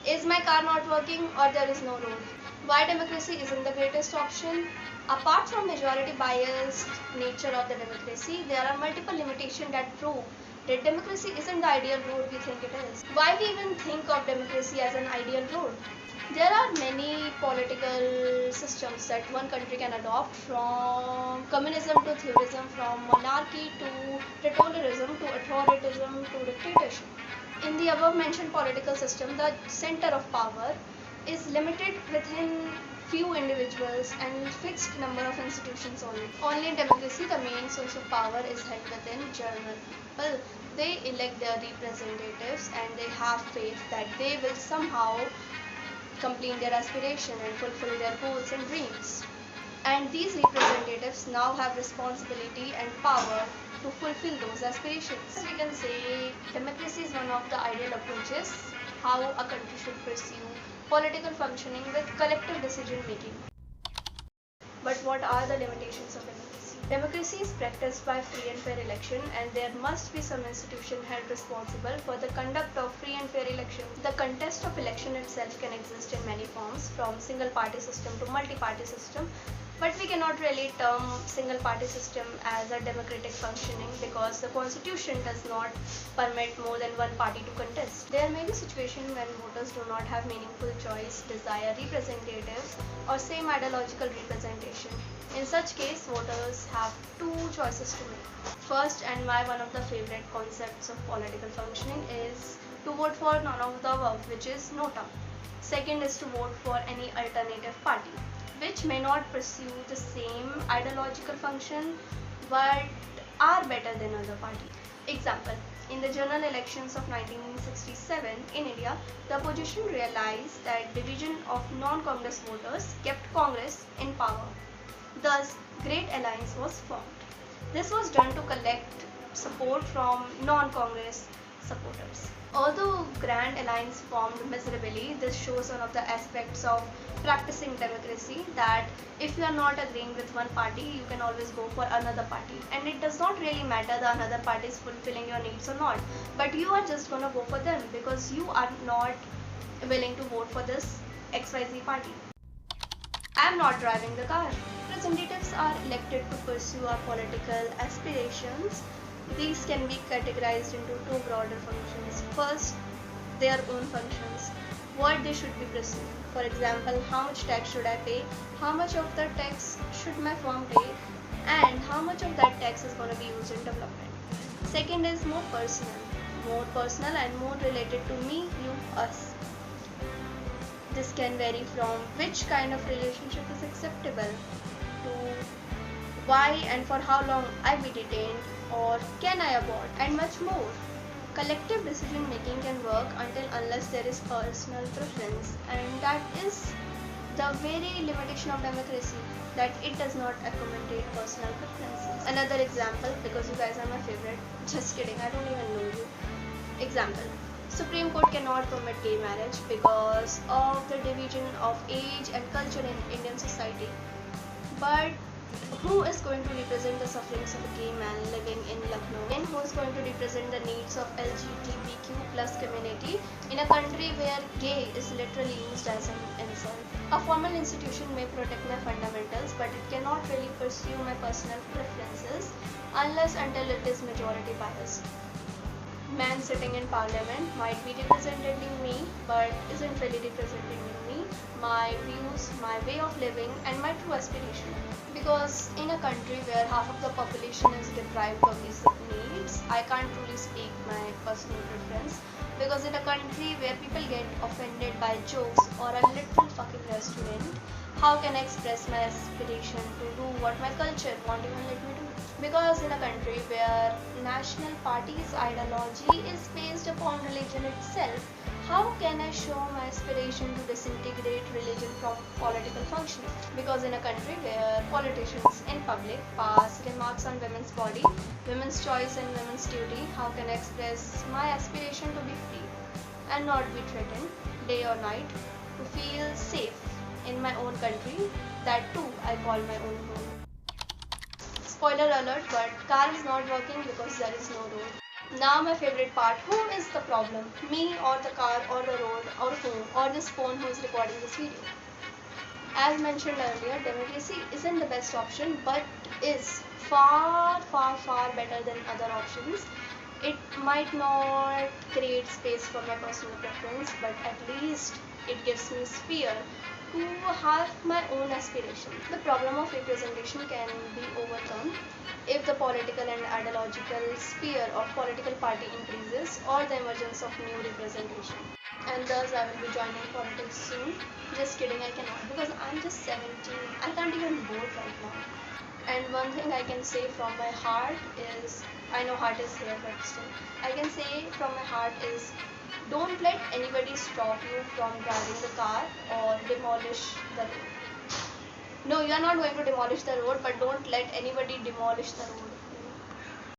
Is my car not working or there is no road? Why democracy isn't the greatest option? Apart from majority biased nature of the democracy, there are multiple limitations that prove that democracy isn't the ideal road we think it is. Why we even think of democracy as an ideal road? There are many political systems that one country can adopt, from communism to theorism, from monarchy to totalitarianism to authoritarianism to dictatorship. In the above mentioned political system, the center of power is limited within few individuals and fixed number of institutions only. Only in democracy, the main source of power is held within gernal people. They elect their representatives and they have faith that they will somehow complete their aspiration and fulfill their goals and dreams. And these representatives now have responsibility and power to fulfill those aspirations. We can say democracy is one of the ideal approaches how a country should pursue political functioning with collective decision making. But what are the limitations of democracy? Democracy is practiced by free and fair election, and there must be some institution held responsible for the conduct of free and fair election. The contest of election itself can exist in many forms, from single party system to multi-party system, but we cannot really term single party system as a democratic functioning because the constitution does not permit more than one party to contest. There may be situations when voters do not have meaningful choice, desire representatives or same ideological representation. In such case, voters have two choices to make. First, and one of the favorite concepts of political functioning, is to vote for none of the above, which is nota. Second is to vote for any alternative party, which may not pursue the same ideological function but are better than other party. Example, in the general elections of 1967 in India, the opposition realized that division of non-Congress voters kept Congress in power. Thus, Great Alliance was formed. This was done to collect support from non-Congress supporters. Although Grand Alliance formed miserably, this shows one of the aspects of practicing democracy, that if you are not agreeing with one party, you can always go for another party. And it does not really matter the another party is fulfilling your needs or not, but you are just going to go for them because you are not willing to vote for this XYZ party. I am not driving the car. Representatives are elected to pursue our political aspirations. These can be categorized into two broader functions. First, their own functions, what they should be pursuing. For example, how much tax should I pay, how much of the tax should my firm pay, and how much of that tax is going to be used in development. Second is more personal and more related to me, you, us. This can vary from which kind of relationship is acceptable to why and for how long I be detained or can I abort, and much more. Collective decision making can work unless there is personal preference, and that is the very limitation of democracy, that it does not accommodate personal preferences. Another example, because you guys are my favorite, just kidding, I don't even know you. Example, Supreme Court cannot permit gay marriage because of the division of age and culture in Indian society. But who is going to represent the sufferings of a gay man living in Lucknow? And who is going to represent the needs of LGBTQ plus community in a country where gay is literally used as an insult? A formal institution may protect my fundamentals, but it cannot really pursue my personal preferences unless until it is majority biased. Man sitting in parliament might be representing me, but isn't really representing me, my views, my way of living, and my true aspiration. Because in a country where half of the population is deprived of these needs, I can't truly speak my personal preference. Because in a country where people get offended by jokes or a little fucking restaurant, how can I express my aspiration to do what my culture won't even let me do? Because in a country where national party's ideology is based upon religion itself, how can I show my aspiration to disintegrate religion from political functioning? Because in a country where politicians in public pass remarks on women's body, women's choice and women's duty, how can I express my aspiration to be free and not be threatened day or night, to feel safe in my own country, that too I call my own home? Spoiler alert, but car is not working because there is no road. Now my favorite part. Who is the problem? Me or the car or the road or whom or this phone who is recording this video? As mentioned earlier, democracy isn't the best option but is far better than other options. It might not create space for my personal preference, but at least it gives me sphere to have my own aspirations. The problem of representation can be overcome if the political and ideological sphere of political party increases or the emergence of new representation. And thus I will be joining politics soon. Just kidding, I cannot because I'm just 17. I can't even vote right now. And one thing I can say from my heart is, I know heart is here but still, I can say from my heart is, don't let anybody stop you from driving the car or demolish the road. No, you are not going to demolish the road, but don't let anybody demolish the road.